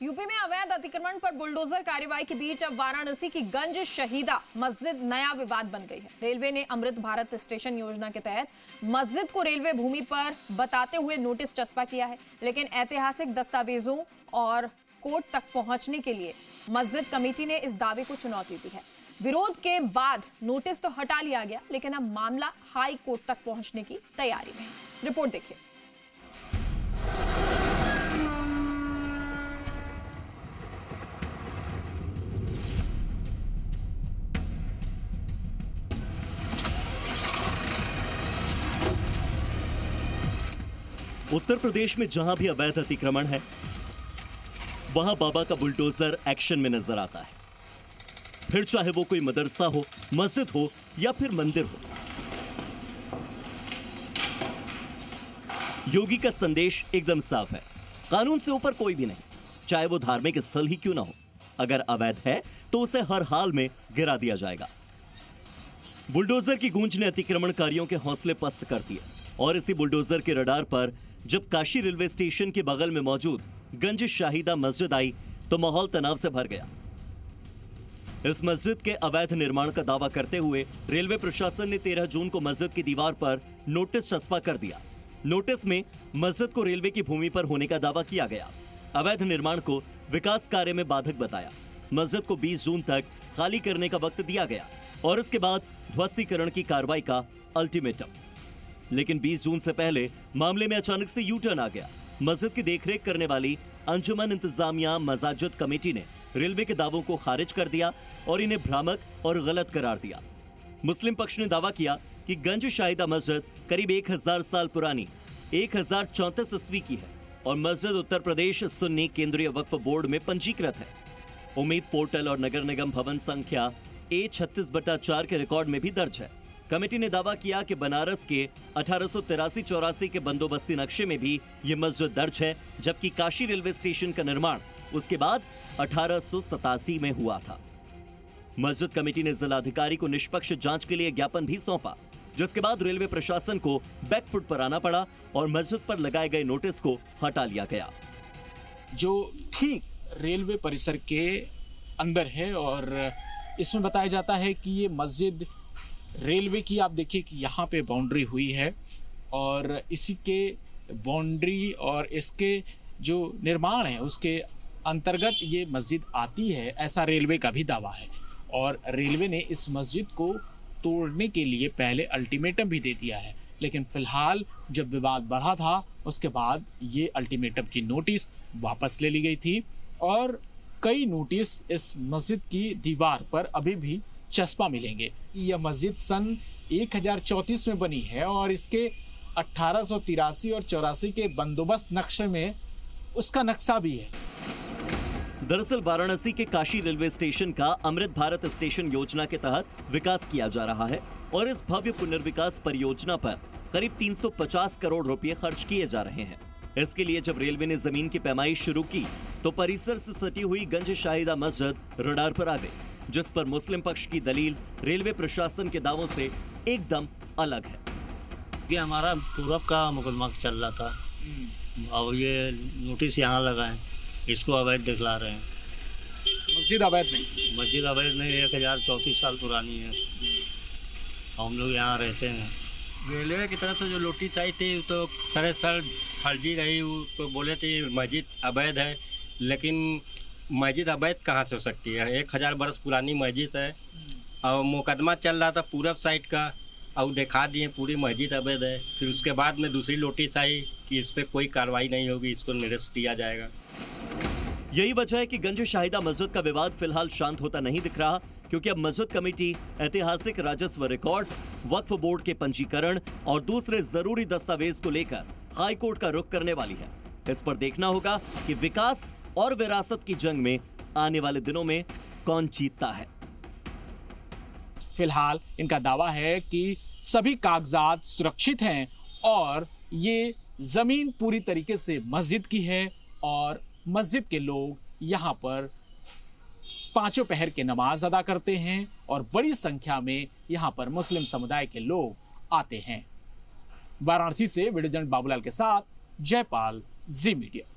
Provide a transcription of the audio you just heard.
UP में अवैध अतिक्रमण पर बुलडोजर कार्यवाही के बीच अब वाराणसी की गंज शहीदा मस्जिद नया विवाद बन गई है। रेलवे ने अमृत भारत स्टेशन योजना के तहत मस्जिद को रेलवे भूमि पर बताते हुए नोटिस चस्पा किया है, लेकिन ऐतिहासिक दस्तावेजों और कोर्ट तक पहुंचने के लिए मस्जिद कमेटी ने इस दावे को चुनौती दी है। विरोध के बाद नोटिस तो हटा लिया गया, लेकिन अब मामला हाई कोर्ट तक पहुंचने की तैयारी में है। रिपोर्ट देखिए। उत्तर प्रदेश में जहां भी अवैध अतिक्रमण है, वहां बाबा का बुलडोजर एक्शन में नजर आता है। फिर चाहे वो कोई मदरसा हो, मस्जिद हो या फिर मंदिर हो। योगी का संदेश एकदम साफ है, कानून से ऊपर कोई भी नहीं, चाहे वो धार्मिक स्थल ही क्यों ना हो। अगर अवैध है तो उसे हर हाल में गिरा दिया जाएगा। बुलडोजर की गूंज ने अतिक्रमणकारियों के हौसले पस्त कर दिए और इसी बुलडोजर के रडार पर जब काशी रेलवे स्टेशन के बगल में मौजूद गंज शाहिदा मस्जिद आई तो माहौल तनाव से भर गया। इस मस्जिद के अवैध निर्माण का दावा करते हुए रेलवे प्रशासन ने 13 जून को मस्जिद की दीवार पर नोटिस चस्पा कर दिया। नोटिस में मस्जिद को रेलवे की भूमि पर होने का दावा किया गया। अवैध निर्माण को विकास कार्य में बाधक बताया। मस्जिद को 20 जून तक खाली करने का वक्त दिया गया और इसके बाद ध्वस्तीकरण की कार्रवाई का अल्टीमेटम। लेकिन 20 जून से पहले मामले में अचानक से यू टर्न आ गया। मस्जिद की देखरेख करने वाली अंजुमन इंतजामिया मसाजिद कमेटी ने रेलवे के दावों को खारिज कर दिया और इन्हें भ्रामक और गलत करार दिया। मुस्लिम पक्ष ने दावा किया कि गंज शाहिदा मस्जिद करीब 1000 साल पुरानी 1034 ईस्वी की है और मस्जिद उत्तर प्रदेश सुन्नी केंद्रीय वक्फ बोर्ड में पंजीकृत है। उम्मीद पोर्टल और नगर निगम भवन संख्या A36/4 के रिकॉर्ड में भी दर्ज है। कमेटी ने दावा किया कि बनारस के 1883-84 के बंदोबस्ती नक्शे में भी ये मस्जिद दर्ज है, जबकि काशी रेलवे स्टेशन का निर्माण उसके बाद 1887 में हुआ था। मस्जिद कमेटी ने जिलाधिकारी को निष्पक्ष जांच के लिए ज्ञापन भी सौंपा, जिसके बाद रेलवे प्रशासन को बैकफुट पर आना पड़ा और मस्जिद पर लगाए गए नोटिस को हटा लिया गया। जो ठीक रेलवे परिसर के अंदर है और इसमें बताया जाता है कि ये मस्जिद रेलवे की, आप देखिए कि यहाँ पे बाउंड्री हुई है और इसी के बाउंड्री और इसके जो निर्माण है उसके अंतर्गत ये मस्जिद आती है, ऐसा रेलवे का भी दावा है। और रेलवे ने इस मस्जिद को तोड़ने के लिए पहले अल्टीमेटम भी दे दिया है, लेकिन फिलहाल जब विवाद बढ़ा था उसके बाद ये अल्टीमेटम की नोटिस वापस ले ली गई थी और कई नोटिस इस मस्जिद की दीवार पर अभी भी चस्पा मिलेंगे। यह मस्जिद सन 1034 में बनी है और इसके 1883 और 84 के बंदोबस्त नक्शे में उसका नक्शा भी है। दरअसल वाराणसी के काशी रेलवे स्टेशन का अमृत भारत स्टेशन योजना के तहत विकास किया जा रहा है और इस भव्य पुनर्विकास परियोजना पर करीब 350 करोड़ रुपए खर्च किए जा रहे हैं। इसके लिए जब रेलवे ने जमीन की पैमाइश शुरू की तो परिसर से सटी हुई गंज शाहिदा मस्जिद रडार पर आ गई, जिस पर मुस्लिम पक्ष की दलील रेलवे प्रशासन के दावों से एकदम अलग है। ये हमारा पूरब का मुकदमा चल रहा था और ये नोटिस यहाँ लगा है, इसको अवैध दिखला रहे हैं। मस्जिद अवैध नहीं, मस्जिद अवैध नहीं, 1034 साल पुरानी है। हम लोग यहाँ रहते हैं। रेलवे की तरफ से जो नोटिस आई थी तो सर फर्जी रही, तो बोले थे मस्जिद अवैध है, लेकिन मस्जिद अवैध कहाँ से हो सकती है? 1000 बरस पुरानी मस्जिद है और मुकदमा चल रहा था पूरब साइड का और दिखा दिए पूरी मस्जिद अवैध है। फिर उसके बाद में दूसरी नोटिस आई कि इस पर कोई कार्रवाई नहीं होगी, इसको निरस्त किया जाएगा। यही वजह है कि गंज शाहिदा मस्जिद का विवाद फिलहाल शांत होता नहीं दिख रहा, क्योंकि अब मस्जिद कमेटी ऐतिहासिक राजस्व रिकॉर्ड्स, वक्फ बोर्ड के पंजीकरण और दूसरे जरूरी दस्तावेज को लेकर हाई कोर्ट का रुख करने वाली है। इस पर देखना होगा कि विकास और विरासत की जंग में आने वाले दिनों में कौन जीतता है। फिलहाल इनका दावा है कि सभी कागजात सुरक्षित हैं और ये जमीन पूरी तरीके से मस्जिद की है और मस्जिद के लोग यहाँ पर पांचों पहर के नमाज अदा करते हैं और बड़ी संख्या में यहाँ पर मुस्लिम समुदाय के लोग आते हैं। वाराणसी से वीडियो जर्नलिस्ट बाबूलाल के साथ जयपाल, जी मीडिया।